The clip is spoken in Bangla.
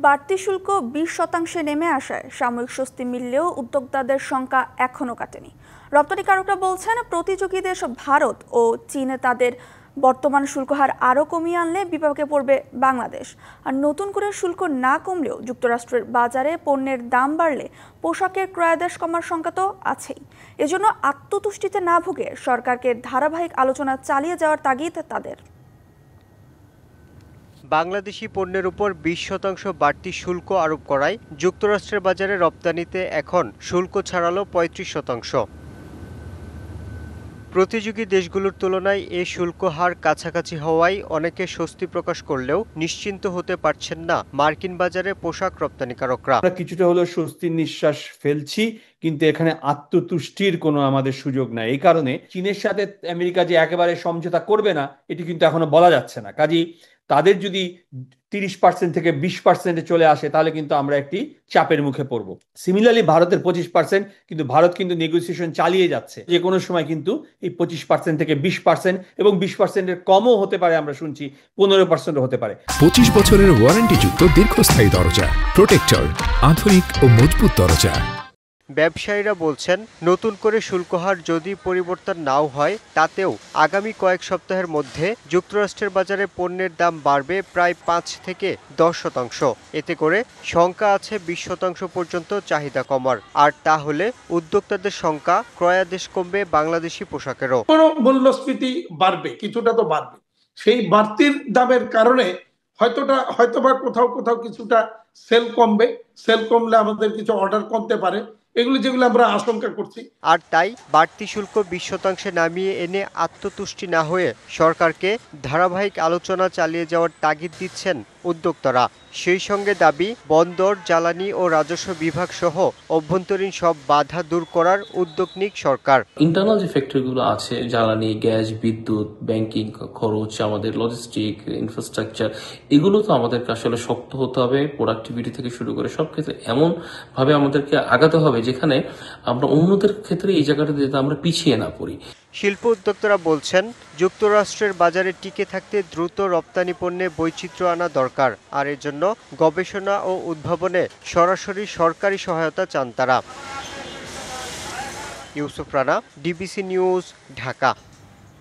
বাড়তি শুল্ক 20% নেমে আসায় সাময়িক স্বস্তি মিললেও উদ্যোক্তাদের শঙ্কা এখনো কাটেনি। রপ্তানিকারকরা বলছেন, প্রতিযোগী দেশ ভারত ও চীনে তাদের বর্তমান শুল্ক হার আরও কমিয়ে আনলে বিপাকে পড়বে বাংলাদেশ। আর নতুন করে শুল্ক না কমলেও যুক্তরাষ্ট্রের বাজারে পণ্যের দাম বাড়লে পোশাকের ক্রয়াদেশ কমার শঙ্কা তো আছেই। এজন্য আত্মতুষ্টিতে না ভুগে সরকারকে ধারাবাহিক আলোচনা চালিয়ে যাওয়ার তাগিদ তাদের। বাংলাদেশি পণ্যের উপর 20% বাড়তি শুল্ক আরোপ করায় যুক্তরাষ্ট্রের বাজারে রপ্তানিতে এখন শুল্ক ছাড়ালো 35%। প্রতিযোগী দেশগুলোর তুলনায় এ শুল্ক হার কাছাকাছি হওয়ায় অনেকে স্বস্তি প্রকাশ করলেও নিশ্চিন্ত হতে পারছেন না মার্কিন বাজারে পোশাক রপ্তানিকারকরা। আমরা কিছুটা হলেও স্বস্তির নিঃশ্বাস ফেলছি, কিন্তু এখানে আত্মতুষ্টির কোনো আমাদের সুযোগ নাই। এই কারণে চীনের সাথে আমেরিকা যে একেবারে সমঝোতা করবে না, এটি কিন্তু এখনো বলা যাচ্ছে না। কাজেই তাদের যদি 30% থেকে 20% চলে আসে, তাহলে কিন্তু আমরা একটি চাপের মুখে পড়ব। সিমিলারলি ভারতের 25%, কিন্তু ভারত কিন্তু নেগোসিয়েশন চালিয়ে যাচ্ছে। যে কোনো সময় কিন্তু এই 25% থেকে 20% এবং 20%-এর কমও হতে পারে, আমরা শুনছি 15%ও হতে পারে। 25 বছরের ওয়ারেন্টিযুক্ত দীর্ঘস্থায়ী দরজা প্রোটেক্টর, আধুনিক ও মজবুত দরজা। ব্যবসায়ীরা বলছেন, নতুন করে শুল্ক হার যদি পরিবর্তন নাও হয়, তাতেও আগামী কয়েক সপ্তাহের মধ্যে যুক্তরাষ্ট্রের বাজারে পণ্যের দাম বাড়বে প্রায় 5 থেকে 10%। এতে করে শঙ্কা আছে 20% পর্যন্ত চাহিদা কমার। আর তাহলে উদ্যোক্তাদের শঙ্কা, ক্রয়াদেশ কমবে বাংলাদেশি পোশাকেরও। মূল্যস্ফীতি বাড়বে, কিছুটা তো বাড়বে। সেই বাড়তির দামের কারণে হয়তোবা কোথাও কিছুটা সেল কমবে। সেল কমলে আমাদের কিছু অর্ডার কমতে পারে, যেগুলো আমরা আশঙ্কা করছি। আর তাই বাড়তি শুল্ক 20% নামিয়ে এনে আত্মতুষ্টি না হয়ে সরকারকে ধারাবাহিক আলোচনা চালিয়ে যাওয়ার তাগিদ দিচ্ছেন উদ্যোক্তারা। সেই সঙ্গে দাবি, বন্দর, জ্বালানি ও রাজস্ব বিভাগ সহ অভ্যন্তরীণ সব বাধা দূর করার উদ্যোগ নিক সরকার। ইন্টারনাল যে ফ্যাক্টরগুলো আছে, জ্বালানি, গ্যাস, বিদ্যুৎ, ব্যাংকিং খরচ, আমাদের লজিস্টিক ইনফ্রাস্ট্রাকচার, এগুলো তো আমাদেরকে আসলে শক্ত হতে হবে। প্রোডাক্টিভিটি থেকে শুরু করে সব ক্ষেত্রে এমন ভাবে আমাদেরকে আগাতে হবে যেখানে আমরা অন্যদের ক্ষেত্রে এই জায়গাটাতে যাতে আমরা পিছিয়ে না পড়ি। শিল্প উদ্যোক্তারা বলছেন, যুক্তরাষ্ট্রের বাজারে টিকে থাকতে দ্রুত রপ্তানি পণ্যে বৈচিত্র্য আনা দরকার। আর এর জন্য গবেষণা ও উদ্ভাবনে সরাসরি সরকারি সহায়তা চান তারা। Yusuf Rana, DBC news, Dhaka.